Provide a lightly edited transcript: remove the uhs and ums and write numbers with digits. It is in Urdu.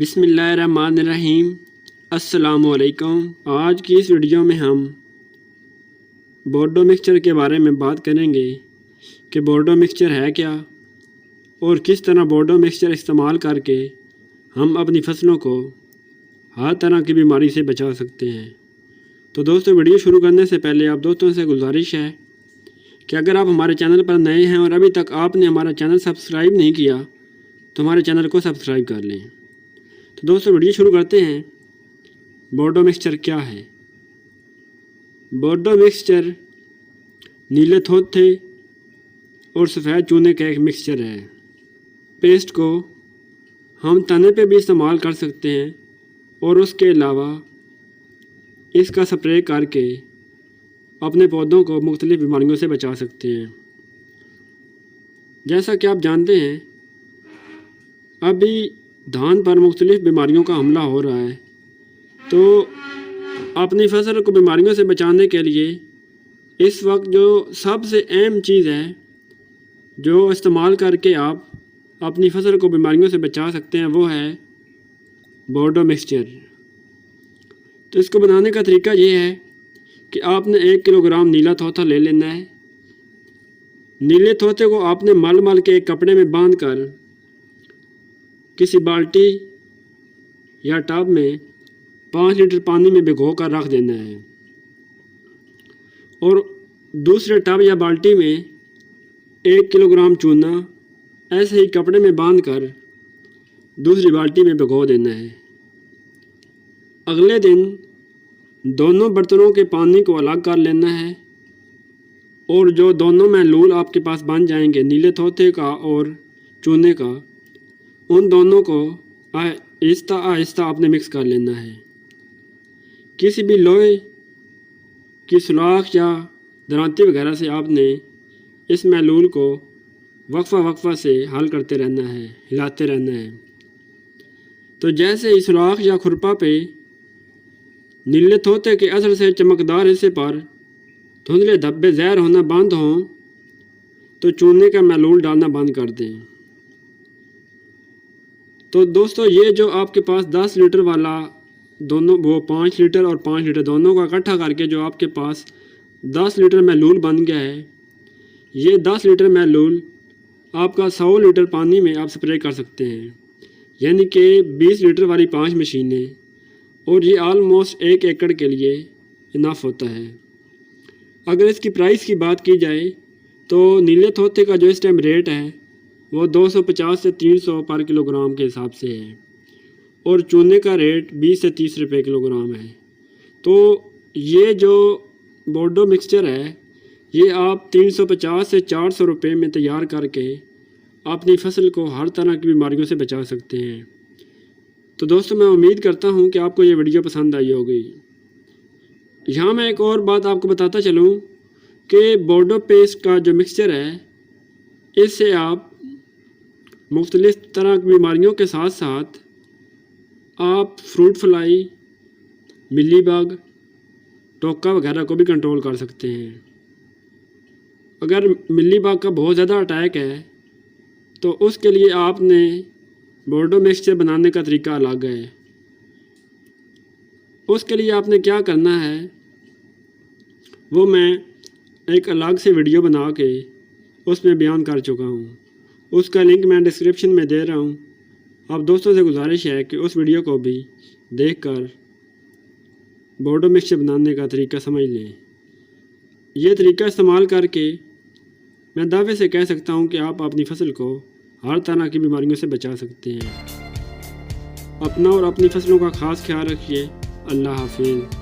بسم اللہ الرحمن الرحیم۔ السلام علیکم۔ آج کی اس ویڈیو میں ہم بورڈو مکسچر کے بارے میں بات کریں گے کہ بورڈو مکسچر ہے کیا اور کس طرح بورڈو مکسچر استعمال کر کے ہم اپنی فصلوں کو ہر طرح کی بیماری سے بچا سکتے ہیں۔ تو دوستو، ویڈیو شروع کرنے سے پہلے آپ دوستوں سے گزارش ہے کہ اگر آپ ہمارے چینل پر نئے ہیں اور ابھی تک آپ نے ہمارا چینل سبسکرائب نہیں کیا تو ہمارے چینل کو سبسکرائب کر لیں۔ تو دوستو، ویڈیو شروع کرتے ہیں۔ بورڈو مکسچر کیا ہے؟ بورڈو مکسچر نیلے تھوتھے اور سفید چونے کا ایک مکسچر ہے۔ پیسٹ کو ہم تنے پہ بھی استعمال کر سکتے ہیں اور اس کے علاوہ اس کا سپرے کر کے اپنے پودوں کو مختلف بیماریوں سے بچا سکتے ہیں۔ جیسا کہ آپ جانتے ہیں، ابھی دھان پر مختلف بیماریوں کا حملہ ہو رہا ہے، تو اپنی فصل کو بیماریوں سے بچانے کے لیے اس وقت جو سب سے اہم چیز ہے جو استعمال کر کے آپ اپنی فصل کو بیماریوں سے بچا سکتے ہیں، وہ ہے بورڈو مکسچر۔ تو اس کو بنانے کا طریقہ یہ ہے کہ آپ نے 1 کلو گرام نیلا تھوتھا لے لینا ہے۔ نیلے تھوتھے کو آپ نے مل مل کے ایک کپڑے میں باندھ کر کسی بالٹی یا ٹب میں 5 لیٹر پانی میں بھگو کر رکھ دینا ہے، اور دوسرے ٹب یا بالٹی میں 1 کلو گرام چونا ایسے ہی کپڑے میں باندھ کر دوسری بالٹی میں بھگو دینا ہے۔ اگلے دن دونوں برتنوں کے پانی کو الگ کر لینا ہے، اور جو دونوں محلول آپ کے پاس بن جائیں گے، نیلے تھوتھے کا اور چونے کا، ان دونوں کو آہستہ آہستہ آپ نے مکس کر لینا ہے۔ کسی بھی لوہے کی سوراخ یا درانتی وغیرہ سے آپ نے اس محلول کو وقفہ وقفہ سے حل کرتے رہنا ہے، ہلاتے رہنا ہے۔ تو جیسے ہی سوراخ یا کھرپا پہ نیلے تھوتھے کے اثر سے چمکدار حصے پر دھندلے دھبے ظاہر ہونا بند ہوں تو چونے کا محلول ڈالنا بند کر دیں۔ تو دوستو، یہ جو آپ کے پاس 10 لیٹر والا دونوں، وہ 5 لیٹر اور 5 لیٹر دونوں کو اکٹھا کر کے جو آپ کے پاس 10 لیٹر محلول بن گیا ہے، یہ 10 لیٹر محلول آپ کا 100 لیٹر پانی میں آپ سپرے کر سکتے ہیں، یعنی کہ 20 لیٹر والی 5 مشینیں، اور یہ آلموسٹ 1 ایکڑ کے لیے انف ہوتا ہے۔ اگر اس کی پرائس کی بات کی جائے تو نیلے تھوتھے کا جو اس ٹائم ریٹ ہے وہ 250 سے 300 پر کلو گرام کے حساب سے ہے، اور چونے کا ریٹ 20 سے 30 روپے کلو گرام ہے۔ تو یہ جو بورڈو مکسچر ہے، یہ آپ 350 سے 400 روپے میں تیار کر کے اپنی فصل کو ہر طرح کی بیماریوں سے بچا سکتے ہیں۔ تو دوستو، میں امید کرتا ہوں کہ آپ کو یہ ویڈیو پسند آئی ہوگی۔ یہاں میں ایک اور بات آپ کو بتاتا چلوں کہ بورڈو پیسٹ کا جو مکسچر ہے، اس سے آپ مختلف طرح کی بیماریوں کے ساتھ ساتھ آپ فروٹ فلائی، ملی بگ، ٹوکا وغیرہ کو بھی کنٹرول کر سکتے ہیں۔ اگر ملی بگ کا بہت زیادہ اٹیک ہے تو اس کے لیے آپ نے بورڈو مکسچر بنانے کا طریقہ الگ ہے۔ اس کے لیے آپ نے کیا کرنا ہے، وہ میں ایک الگ سے ویڈیو بنا کے اس میں بیان کر چکا ہوں، اس کا لنک میں ڈسکرپشن میں دے رہا ہوں۔ آپ دوستوں سے گزارش ہے کہ اس ویڈیو کو بھی دیکھ کر بورڈو مکسچر بنانے کا طریقہ سمجھ لیں۔ یہ طریقہ استعمال کر کے میں دعوے سے کہہ سکتا ہوں کہ آپ اپنی فصل کو ہر طرح کی بیماریوں سے بچا سکتے ہیں۔ اپنا اور اپنی فصلوں کا خاص خیال رکھیے۔ اللہ حافظ۔